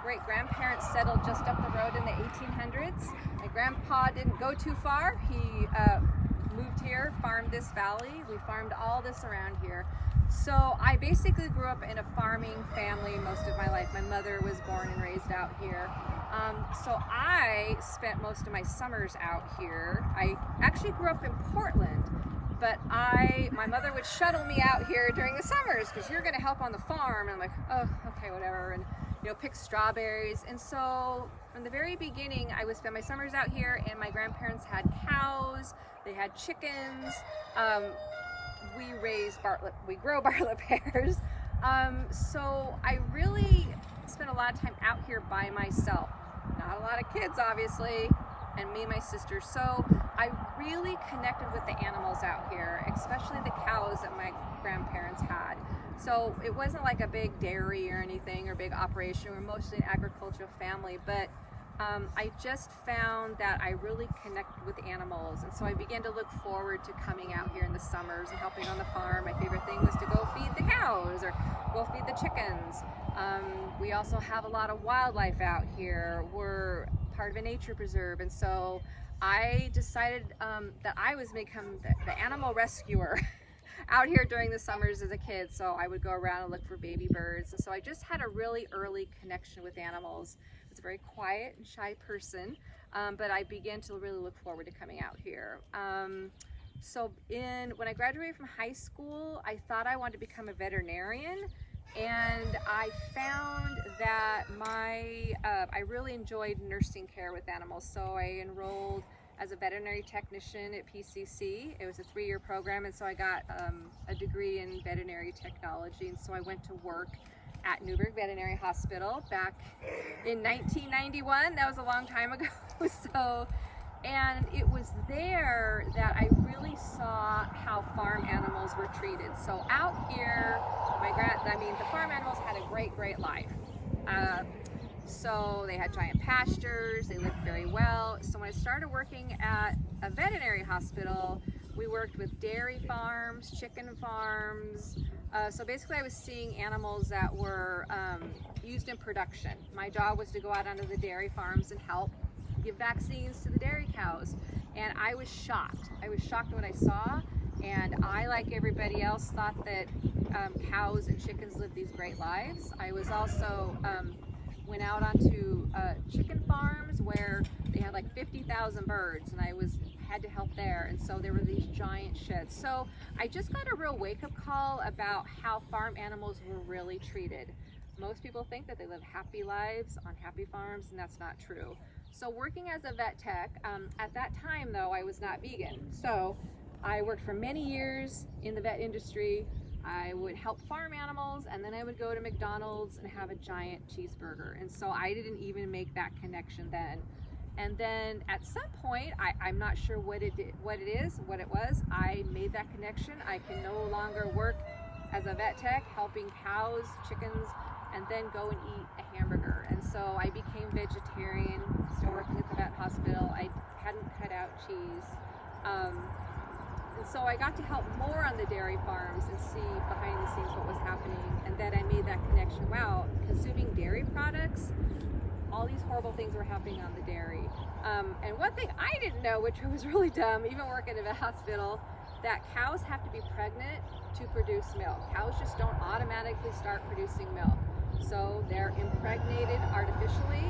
great-grandparents settled just up the road in the 1800s. My grandpa didn't go too far. He moved here, farmed this valley. We farmed all this around here. So I basically grew up in a farming family most of my life. My mother was born and raised out here. So I spent most of my summers out here. I actually grew up in Portland, but my mother would shuttle me out here during the summers because you're going to help on the farm. And I'm like, oh, okay, whatever. And pick strawberries. And so from the very beginning, I would spend my summers out here, and my grandparents had cows, they had chickens. We grow Bartlett pears. So I really spent a lot of time out here by myself. Not a lot of kids, obviously, and me and my sister. So I really connected with the animals out here, especially the cows that my grandparents had. So it wasn't like a big dairy or anything or big operation. We're mostly an agricultural family, but I just found that I really connected with animals, and so I began to look forward to coming out here in the summers and helping on the farm. My favorite thing was to go feed the cows or go feed the chickens. We also have a lot of wildlife out here. We're part of a nature preserve, and so I decided that I was become the animal rescuer out here during the summers as a kid. So I would go around and look for baby birds, and so I just had a really early connection with animals. I was a very quiet and shy person, but I began to really look forward to coming out here. When I graduated from high school, I thought I wanted to become a veterinarian, and I found that I really enjoyed nursing care with animals. So I enrolled as a veterinary technician at PCC. It was a 3-year program, and so I got a degree in veterinary technology, and so I went to work at Newburgh Veterinary Hospital back in 1991. That was a long time ago. And it was there that I really saw how farm animals were treated. So out here, the farm animals had a great life. So they had giant pastures, they lived very well. So when I started working at a veterinary hospital, we worked with dairy farms, chicken farms. So basically I was seeing animals that were used in production. My job was to go out onto the dairy farms and help give vaccines to the dairy cows. And I was shocked. I was shocked at what I saw. And I, like everybody else, thought that cows and chickens lived these great lives. I was also went out onto chicken farms where they had like 50,000 birds, and I had to help there, and so there were these giant sheds. So I just got a real wake-up call about how farm animals were really treated. Most people think that they live happy lives on happy farms, and that's not true. So working as a vet tech, at that time though, I was not vegan. So I worked for many years in the vet industry. I would help farm animals, and then I would go to McDonald's and have a giant cheeseburger. And so I didn't even make that connection then. And then at some point, I'm not sure what it was, I made that connection. I can no longer work as a vet tech helping cows, chickens, and then go and eat a hamburger. And so I became vegetarian, still working at the vet hospital. I hadn't cut out cheese. And so I got to help more on the dairy farms and see behind the scenes what was happening. And then I made that connection. Wow, consuming dairy products, all these horrible things were happening on the dairy. And one thing I didn't know, which was really dumb, even working at a hospital, that cows have to be pregnant to produce milk. Cows just don't automatically start producing milk. So they're impregnated artificially.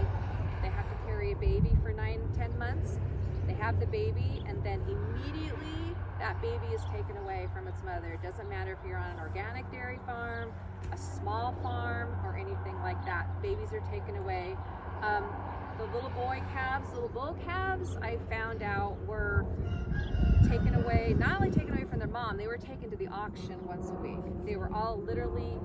They have to carry a baby for 9-10 months. They have the baby, and then immediately that baby is taken away from its mother. It doesn't matter if you're on an organic dairy farm, a small farm, or anything like that. Babies are taken away. The little bull calves, I found out were taken away, not only taken away from their mom, they were taken to the auction once a week. They were all literally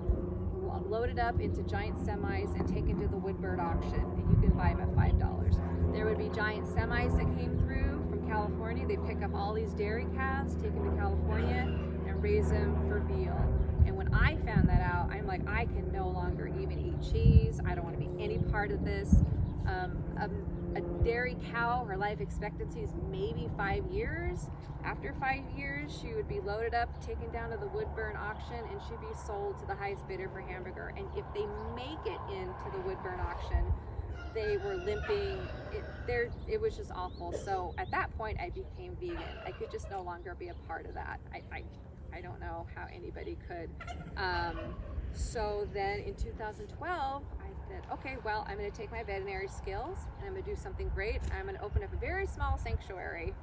loaded up into giant semis and taken to the Woodbird auction, and you can buy them at $5. There would be giant semis that came through from California. They pick up all these dairy calves, take them to California, and raise them for veal. And when I found that out, I'm like, I can no longer even eat cheese. I don't want to be any part of this. a dairy cow, her life expectancy is maybe 5 years. After 5 years, she would be loaded up, taken down to the Woodburn auction, and she'd be sold to the highest bidder for hamburger. And if they make it into the Woodburn auction, they were limping. It was just awful. So at that point, I became vegan. I could just no longer be a part of that. I don't know how anybody could. So then in 2012, I said, okay, well, I'm going to take my veterinary skills and I'm going to do something great. I'm going to open up a very small sanctuary.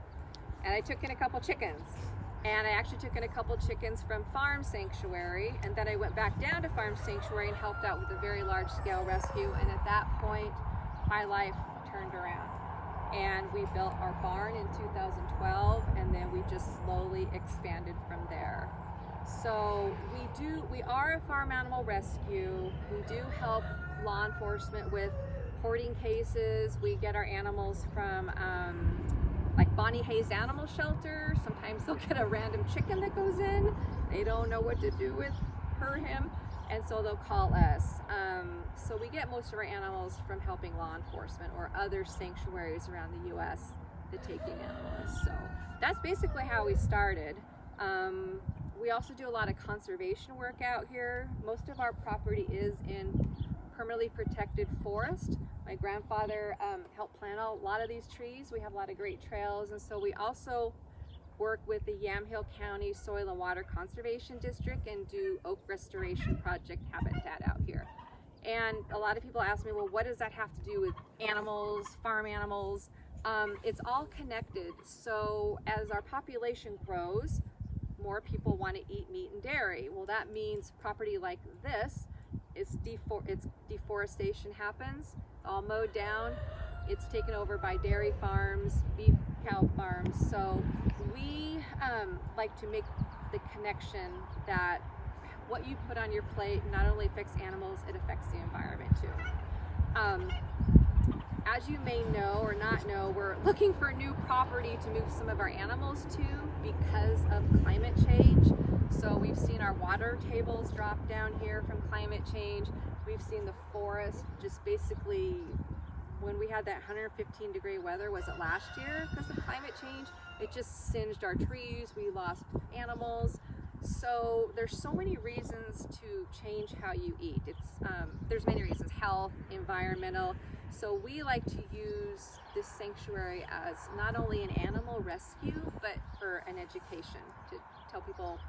And I took in a couple chickens. And I actually took in a couple chickens from Farm Sanctuary. And then I went back down to Farm Sanctuary and helped out with a very large scale rescue. And at that point, my life turned around. And we built our barn in 2012, and then we just slowly expanded from there. So we are a farm animal rescue. We do help law enforcement with hoarding cases. We get our animals from like Bonnie Hayes Animal Shelter. Sometimes they'll get a random chicken that goes in. They don't know what to do with her, him, and so they'll call us. So we get most of our animals from helping law enforcement or other sanctuaries around the U.S. that take in animals. So that's basically how we started. We also do a lot of conservation work out here. Most of our property is in permanently protected forest. My grandfather helped plant a lot of these trees. We have a lot of great trails, and so we also work with the Yamhill County Soil and Water Conservation District and do oak restoration project habitat out here. And a lot of people ask me, well, what does that have to do with animals, farm animals? It's all connected. So as our population grows, more people want to eat meat and dairy. Well, that means property like this, it's deforestation happens, all mowed down, it's taken over by dairy farms, beef cow farms. So we like to make the connection that what you put on your plate not only affects animals, it affects the environment too. As you may know or not know, we're looking for new property to move some of our animals to because of climate change. So we've seen our water tables drop down here from climate change. We've seen the forest just basically, when we had that 115-degree weather, was it last year because of climate change? It just singed our trees, we lost animals. So there's so many reasons to change how you eat. There's many reasons, health, environmental. So we like to use this sanctuary as not only an animal rescue, but for an education to tell people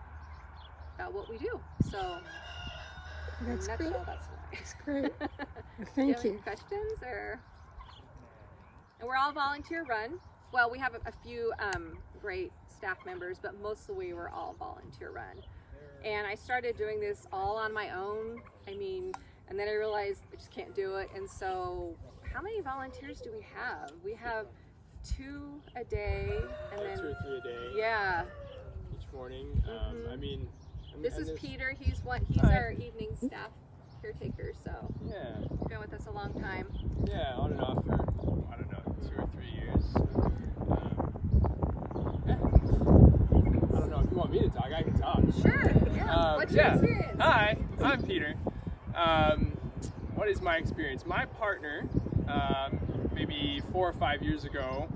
about what we do. So that's great. That's why. That's great. Thank do you. Have you. Any questions or? And we're all volunteer run. Well, we have a few great staff members, but mostly we're all volunteer run. And I started doing this all on my own. And then I realized I just can't do it. And so, how many volunteers do we have? We have 2 a day, and then 2 or 3 a day. Yeah. Each morning. This is Peter. He's Hi. our evening staff caretaker. So Yeah. he's been with us a long time. Yeah, on and off for, I don't know, 2 or 3 years. Yeah. I don't know, if you want me to talk, I can talk. Sure. Yeah. What's your experience? Hi, I'm Peter. What is my experience? My partner, maybe 4 or 5 years ago,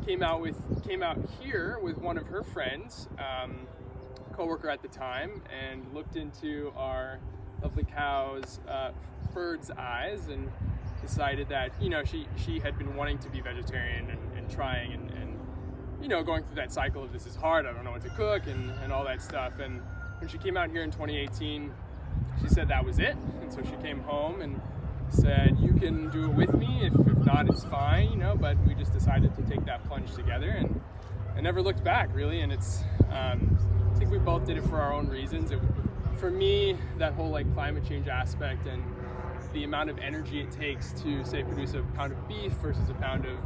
came out here with one of her friends, co-worker at the time, and looked into our lovely cow's bird's eyes and decided that, she had been wanting to be vegetarian and trying and going through that cycle of this is hard, I don't know what to cook and all that stuff. And when she came out here in 2018, she said that was it. And so she came home and said, you can do it with me, if not, it's fine, but we just decided to take that plunge together and never looked back, really. And it's, I think we both did it for our own reasons. For me, that whole climate change aspect and the amount of energy it takes to, say, produce a pound of beef versus a pound of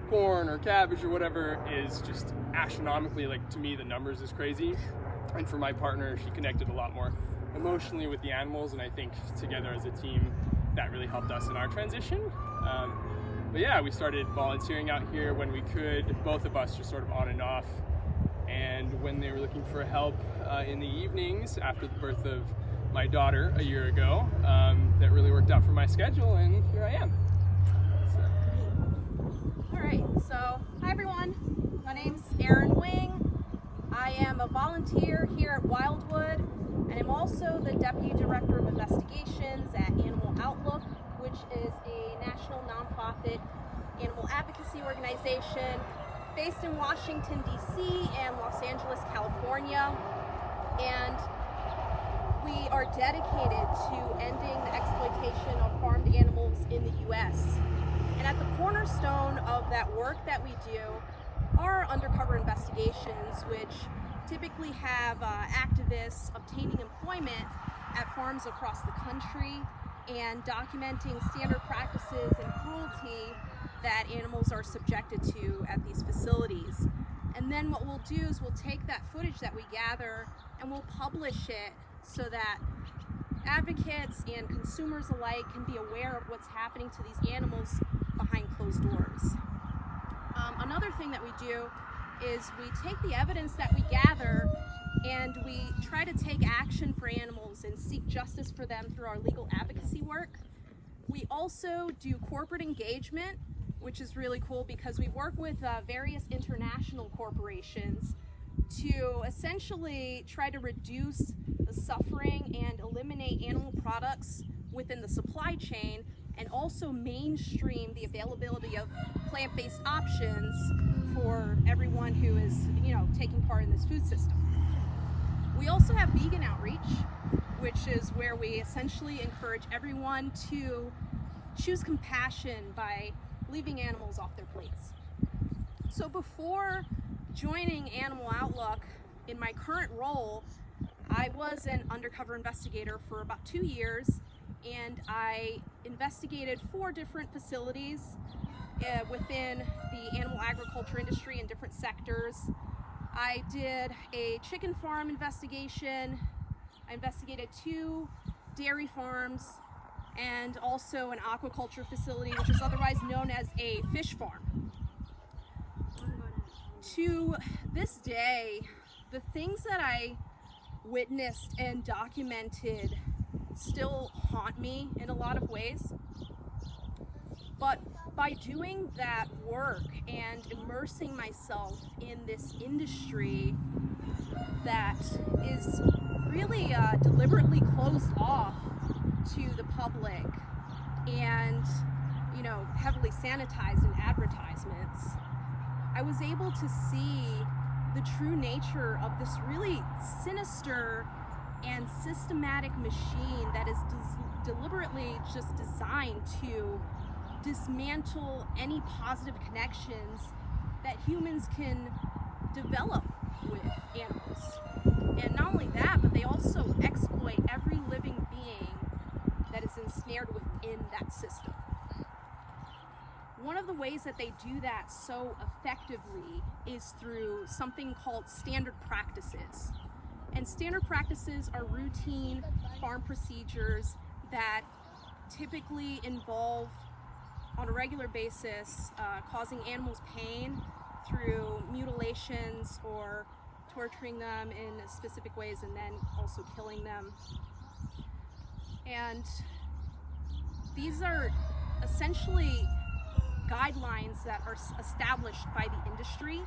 corn or cabbage or whatever is just astronomically, to me, the numbers is crazy. And for my partner, she connected a lot more emotionally with the animals, and I think together as a team, that really helped us in our transition. But yeah, we started volunteering out here when we could, both of us just sort of on and off. And when they were looking for help in the evenings after the birth of my daughter a year ago, that really worked out for my schedule, and here I am. So. Alright, so hi everyone. My name's Erin Wing. I am a volunteer here at Wildwood, and I'm also the Deputy Director of Investigations at Animal Outlook, which is a national nonprofit animal advocacy organization based in Washington, D.C. and Los Angeles, California. And we are dedicated to ending the exploitation of farmed animals in the U.S. And at the cornerstone of that work that we do are undercover investigations, which typically have activists obtaining employment at farms across the country and documenting standard practices and cruelty that animals are subjected to at these facilities. And then what we'll do is we'll take that footage that we gather and we'll publish it so that advocates and consumers alike can be aware of what's happening to these animals behind closed doors. Another thing that we do is we take the evidence that we gather and we try to take action for animals and seek justice for them through our legal advocacy work. We also do corporate engagement, which is really cool because we work with various international corporations to essentially try to reduce the suffering and eliminate animal products within the supply chain, and also mainstream the availability of plant-based options for everyone who is, taking part in this food system. We also have vegan outreach, which is where we essentially encourage everyone to choose compassion by leaving animals off their plates. So before joining Animal Outlook, in my current role, I was an undercover investigator for about 2 years, and I investigated 4 different facilities within the animal agriculture industry in different sectors. I did a chicken farm investigation, I investigated 2 dairy farms, and also an aquaculture facility, which is otherwise known as a fish farm. To this day, the things that I witnessed and documented still haunt me in a lot of ways. But by doing that work and immersing myself in this industry that is really deliberately closed off to the public and, heavily sanitized in advertisements, I was able to see the true nature of this really sinister and systematic machine that is deliberately just designed to dismantle any positive connections that humans can develop with animals. And not only that, but they also exploit every living being that is ensnared within that system. One of the ways that they do that so effectively is through something called standard practices. And standard practices are routine farm procedures that typically involve, on a regular basis, causing animals pain through mutilations or torturing them in specific ways and then also killing them. And these are essentially guidelines that are established by the industry,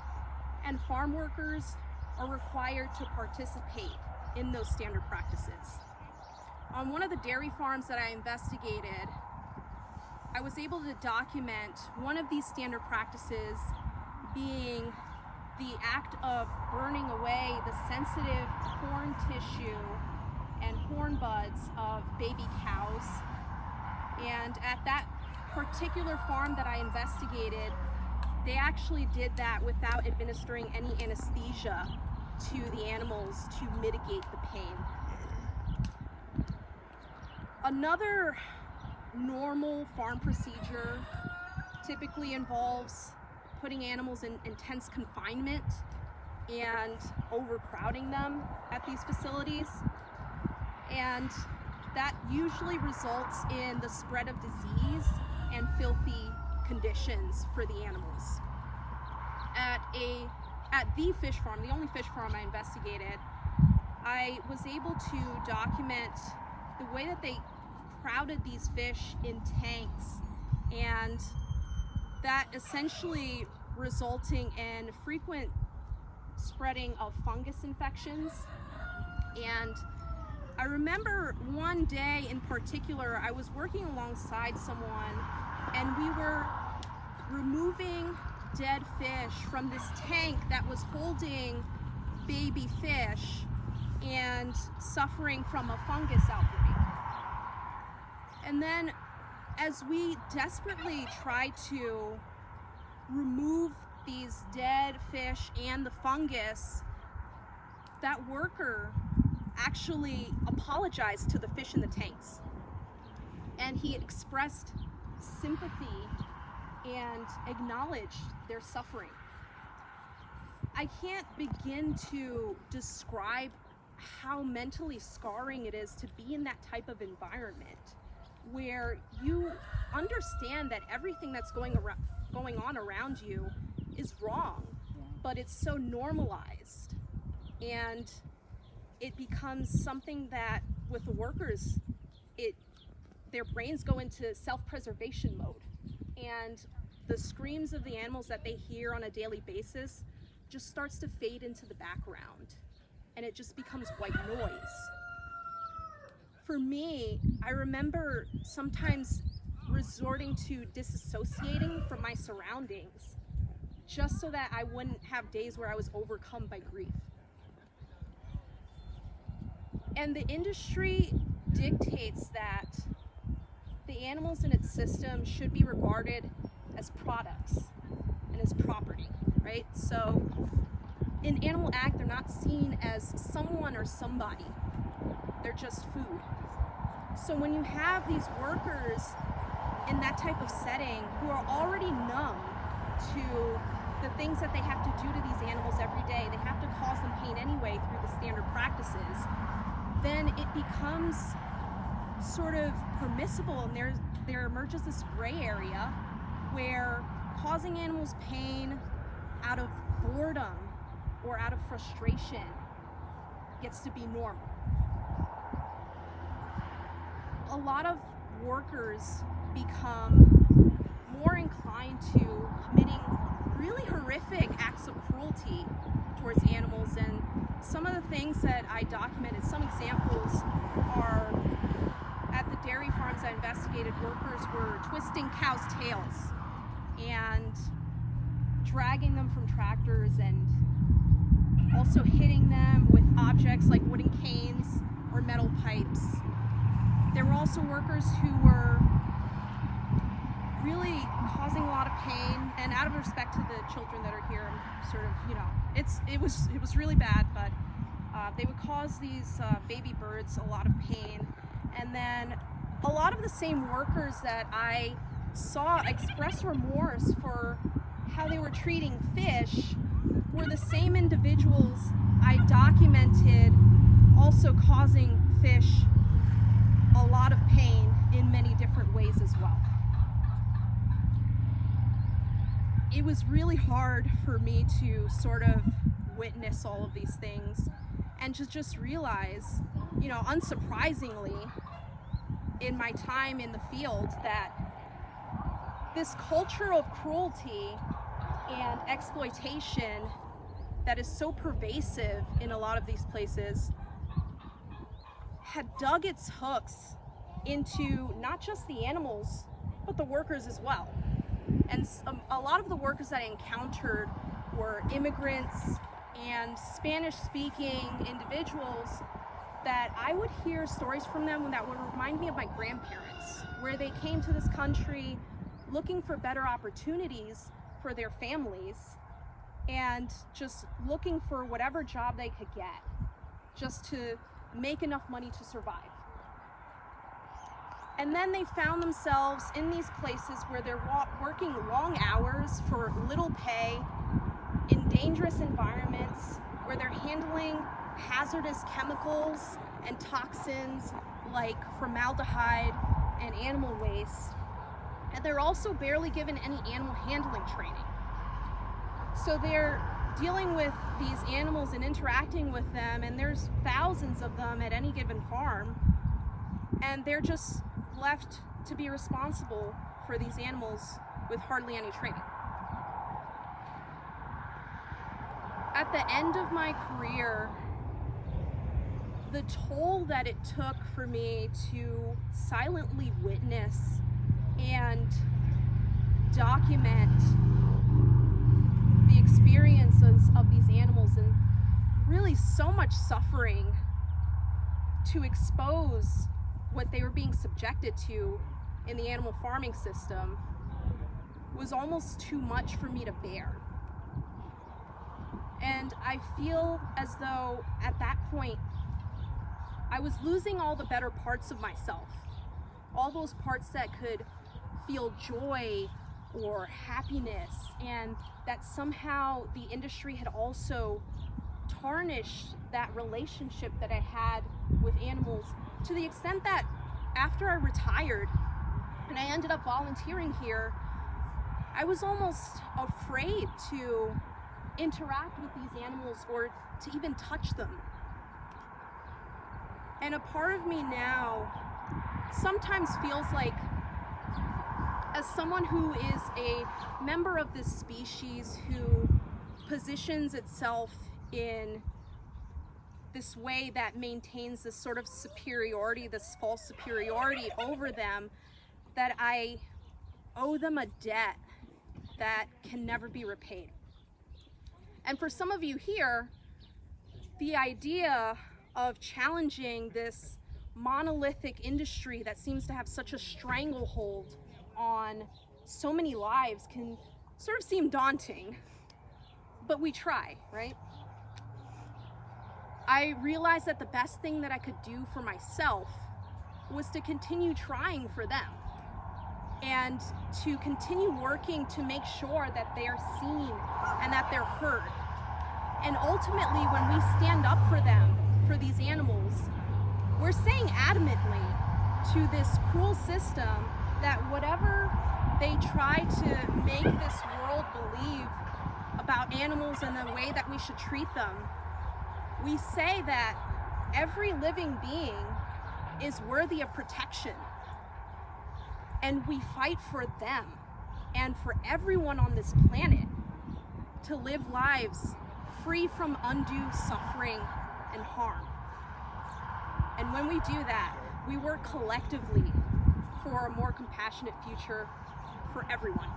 and farm workers are required to participate in those standard practices. On one of the dairy farms that I investigated, I was able to document one of these standard practices being the act of burning away the sensitive horn tissue and horn buds of baby cows. And at that particular farm that I investigated, they actually did that without administering any anesthesia to the animals to mitigate the pain. Another normal farm procedure typically involves putting animals in intense confinement and overcrowding them at these facilities. And that usually results in the spread of disease and filthy conditions for the animals. At the fish farm, the only fish farm I investigated, I was able to document the way that they crowded these fish in tanks and that essentially resulting in frequent spreading of fungus infections. And I remember one day in particular, I was working alongside someone and we were removing dead fish from this tank that was holding baby fish and suffering from a fungus outbreak. And then as we desperately tried to remove these dead fish and the fungus, that worker actually apologized to the fish in the tanks. And he expressed sympathy and acknowledged their suffering. I can't begin to describe how mentally scarring it is to be in that type of environment where you understand that everything that's going on around you is wrong, but it's so normalized, and it becomes something that with the workers, their brains go into self-preservation mode, and the screams of the animals that they hear on a daily basis just starts to fade into the background, and it just becomes white noise. For me, I remember sometimes resorting to disassociating from my surroundings just so that I wouldn't have days where I was overcome by grief. And the industry dictates that the animals in its system should be regarded as products and as property, right? So in Animal Act, they're not seen as someone or somebody. They're just food. So when you have these workers in that type of setting who are already numb to the things that they have to do to these animals every day, they have to cause them pain anyway through the standard practices, then it becomes sort of permissible, and there emerges this gray area where causing animals pain out of boredom or out of frustration gets to be normal. A lot of workers become more inclined to committing really horrific acts of cruelty towards animals, and some of the things that I documented, some examples are at the dairy farms I investigated, workers were twisting cows' tails and dragging them from tractors and also hitting them with objects like wooden canes or metal pipes. There were also workers who were really causing a lot of pain, and out of respect to the children that are here, I'm sort of, it was really bad, but they would cause these baby birds a lot of pain. And then a lot of the same workers that I saw express remorse for how they were treating fish were the same individuals I documented also causing fish a lot of pain in many different ways as well. It was really hard for me to sort of witness all of these things and to just realize, unsurprisingly, in my time in the field, that this culture of cruelty and exploitation that is so pervasive in a lot of these places had dug its hooks into not just the animals, but the workers as well. And a lot of the workers that I encountered were immigrants and Spanish-speaking individuals that I would hear stories from them that would remind me of my grandparents, where they came to this country looking for better opportunities for their families and just looking for whatever job they could get just to make enough money to survive. And then they found themselves in these places where they're working long hours for little pay, in dangerous environments, where they're handling hazardous chemicals and toxins like formaldehyde and animal waste. And they're also barely given any animal handling training. So they're dealing with these animals and interacting with them, and there's thousands of them at any given farm, and they're just left to be responsible for these animals with hardly any training. At the end of my career, the toll that it took for me to silently witness and document the experiences of these animals and really so much suffering to expose what they were being subjected to in the animal farming system was almost too much for me to bear. And I feel as though at that point I was losing all the better parts of myself, all those parts that could feel joy or happiness, and that somehow the industry had also tarnished that relationship that I had with animals, to the extent that after I retired and I ended up volunteering here, I was almost afraid to interact with these animals or to even touch them. And a part of me now sometimes feels like, as someone who is a member of this species who positions itself in this way that maintains this sort of superiority, this false superiority over them, that I owe them a debt that can never be repaid. And for some of you here, the idea of challenging this monolithic industry that seems to have such a stranglehold on so many lives can sort of seem daunting, but we try, right? I realized that the best thing that I could do for myself was to continue trying for them and to continue working to make sure that they are seen and that they're heard. And ultimately, when we stand up for them, for these animals, we're saying adamantly to this cruel system that whatever they try to make this world believe about animals and the way that we should treat them, we say that every living being is worthy of protection. And we fight for them and for everyone on this planet to live lives free from undue suffering and harm. And when we do that, we work collectively for a more compassionate future for everyone.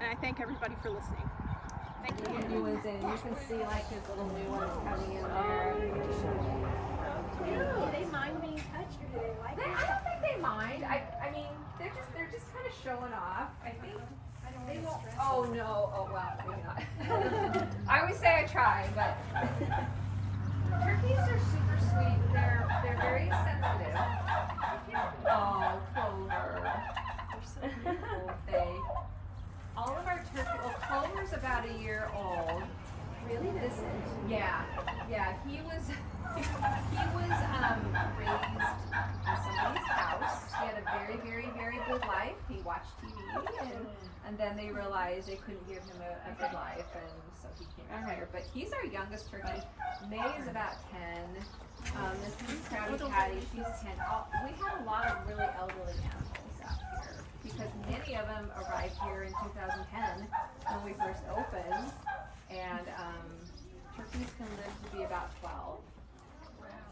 And I thank everybody for listening. Thank you. New ones in. You can see like his little new ones coming in there. Do they mind being touched, or do they like I don't think they mind. I mean, they're just kind of showing off. I think they won't. Oh no. Oh well, maybe not. I always say I try, but turkeys are super sweet. They're very sensitive. Oh, Clover. They're so beautiful. All of our turkey. Well, Clover's about a year old. Really? Yeah. He was raised in somebody's house. He had a very, very, very good life. He watched TV, and then they realized they couldn't give him a good life, and so he came out here. But he's our youngest turkey. May is about 10. This is Crowdy Patty. She's 10. We had a lot of really elderly animals out here because many of them arrived here in 2010 when we first opened, and turkeys can live to be about 12.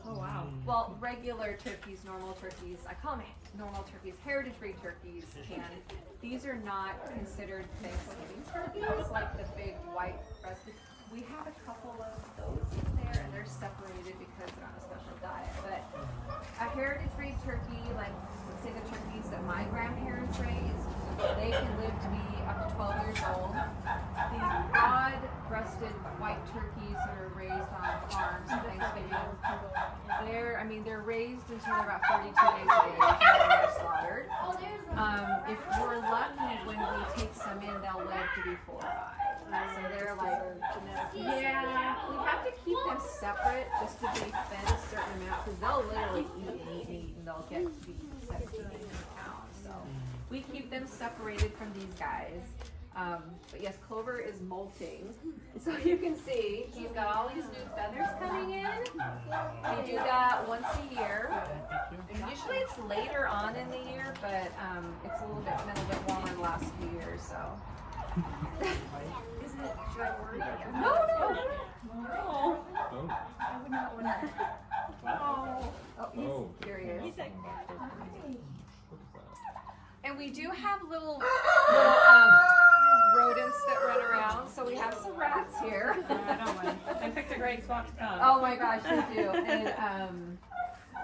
Oh wow. Well, regular turkeys, normal turkeys, I call them normal turkeys, heritage breed turkeys, and these are not considered Thanksgiving turkeys, like the big white breasted. We have a couple of those in there, and they're separated because they're on a special diet. But a heritage breed turkey, like let's say the turkeys that my grandparents raised, they can live to be up to 12 years old. These broad-breasted white turkeys that are raised on farms for Thanksgiving, they're raised until they're about 42 days of age, and then they're slaughtered. If we're lucky, when we take some in, they'll live to be 4 or 5. So they're like, yeah, we have to keep them separate just to be fed a certain amount, because they'll literally eat, and they'll get to be 17 pounds. So we keep them separated from these guys. But yes, Clover is molting. So you can see he's got all these new feathers coming in. We do that once a year. And you Usually it's later on in the year, but it's a little bit warmer the last few years, so. Is it, should I worry? No. Oh, he's curious. He's like, And we do have little rodents that run around. So we have some rats here. I don't mind. I picked a great spot to come. Oh my gosh, you do. And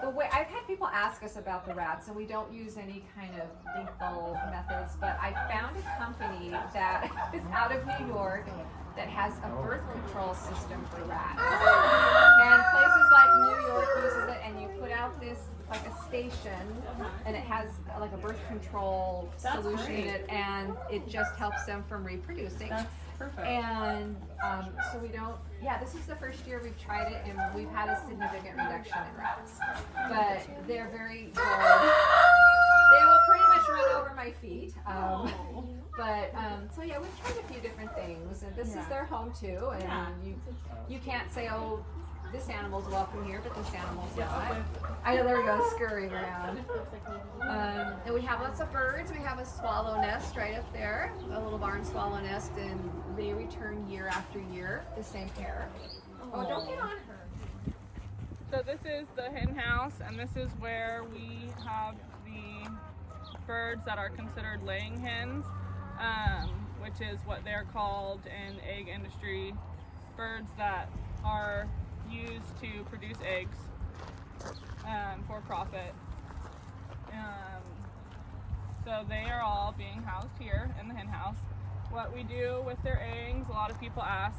the way I've had people ask us about the rats, and we don't use any kind of lethal methods, but I found a company that is out of New York that has a birth control system for rats. And places like New York uses it, and you put out this like a station, and it has like a birth control solution in it, and it just helps them from reproducing. That's perfect. And so we don't, yeah, this is the first year we've tried it, and we've had a significant reduction in rats. But they're very good. They will pretty much run over my feet. So yeah, we've tried a few different things, and this is their home too. And you can't say, oh, this animal's welcome here, but this animal's not. I know, there we go, scurrying around. And we have lots of birds. We have a swallow nest right up there, a little barn swallow nest, and they return year after year, the same pair. Oh, don't get on her. So this is the hen house, and this is where we have the birds that are considered laying hens, which is what they're called in egg industry, birds that are used to produce eggs for profit. So they are all being housed here in the hen house. What we do with their eggs, a lot of people ask.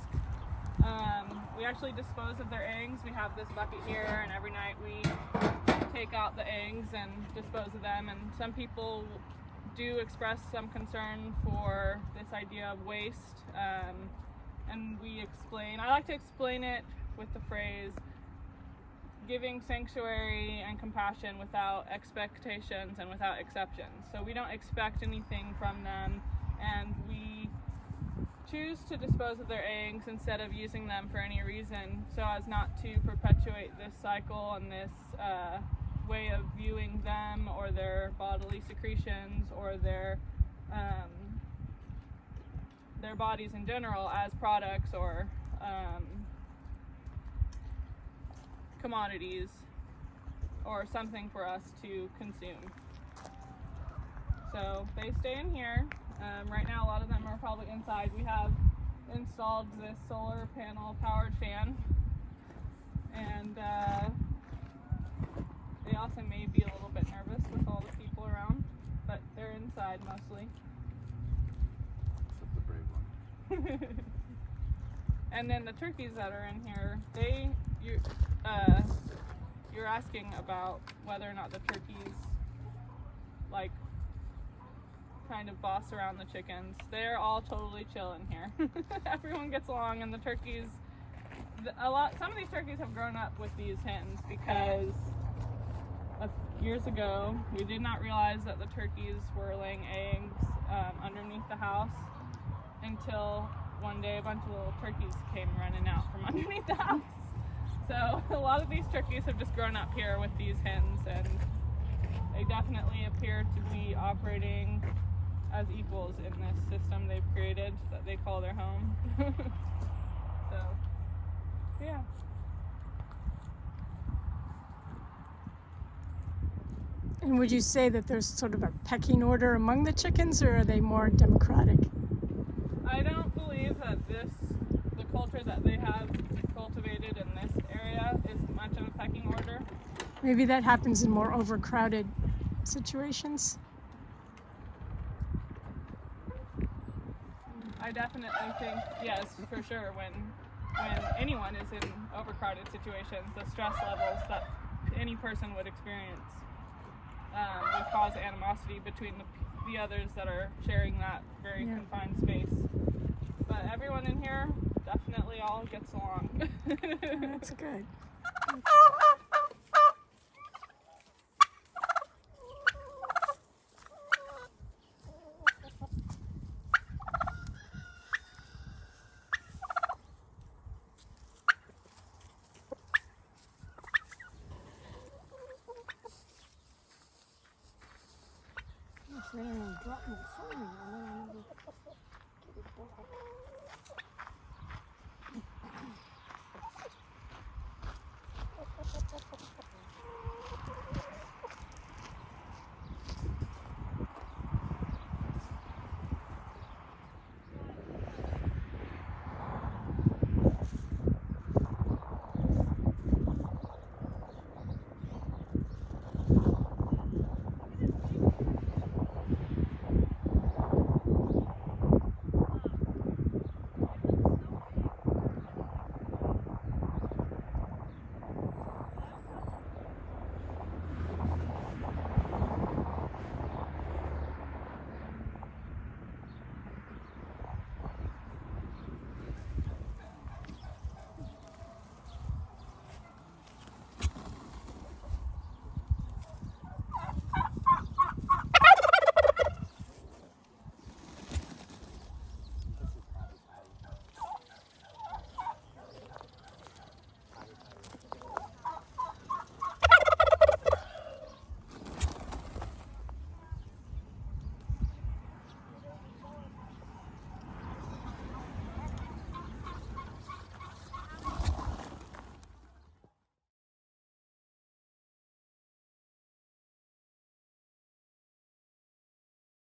We actually dispose of their eggs. We have this bucket here, and every night we take out the eggs and dispose of them. And some people do express some concern for this idea of waste. And we explain, I like to explain it with the phrase, giving sanctuary and compassion without expectations and without exceptions. So we don't expect anything from them, and we choose to dispose of their eggs instead of using them for any reason, so as not to perpetuate this cycle and this way of viewing them or their bodily secretions or their bodies in general as products or commodities or something for us to consume. So they stay in here. Right now a lot of them are probably inside. We have installed this solar panel powered fan, and they also may be a little bit nervous with all the people around, but they're inside mostly. Except the brave one. And then the turkeys that are in here, you're asking about whether or not the turkeys like kind of boss around the chickens. They're all totally chill in here. Everyone gets along, and the turkeys, some of these turkeys have grown up with these hens because years ago we did not realize that the turkeys were laying eggs underneath the house until one day a bunch of little turkeys came running out from underneath the house. So a lot of these turkeys have just grown up here with these hens, and they definitely appear to be operating as equals in this system they've created that they call their home. So, yeah. And would you say that there's sort of a pecking order among the chickens, or are they more democratic? I don't believe that the culture that they have cultivated in this area is much of a pecking order. Maybe that happens in more overcrowded situations. I definitely think, yes, for sure, when anyone is in overcrowded situations, the stress levels that any person would experience would cause animosity between the others that are sharing that very confined space. But everyone in here definitely all gets along. That's good. ran and dropped my phone and then I never get it back.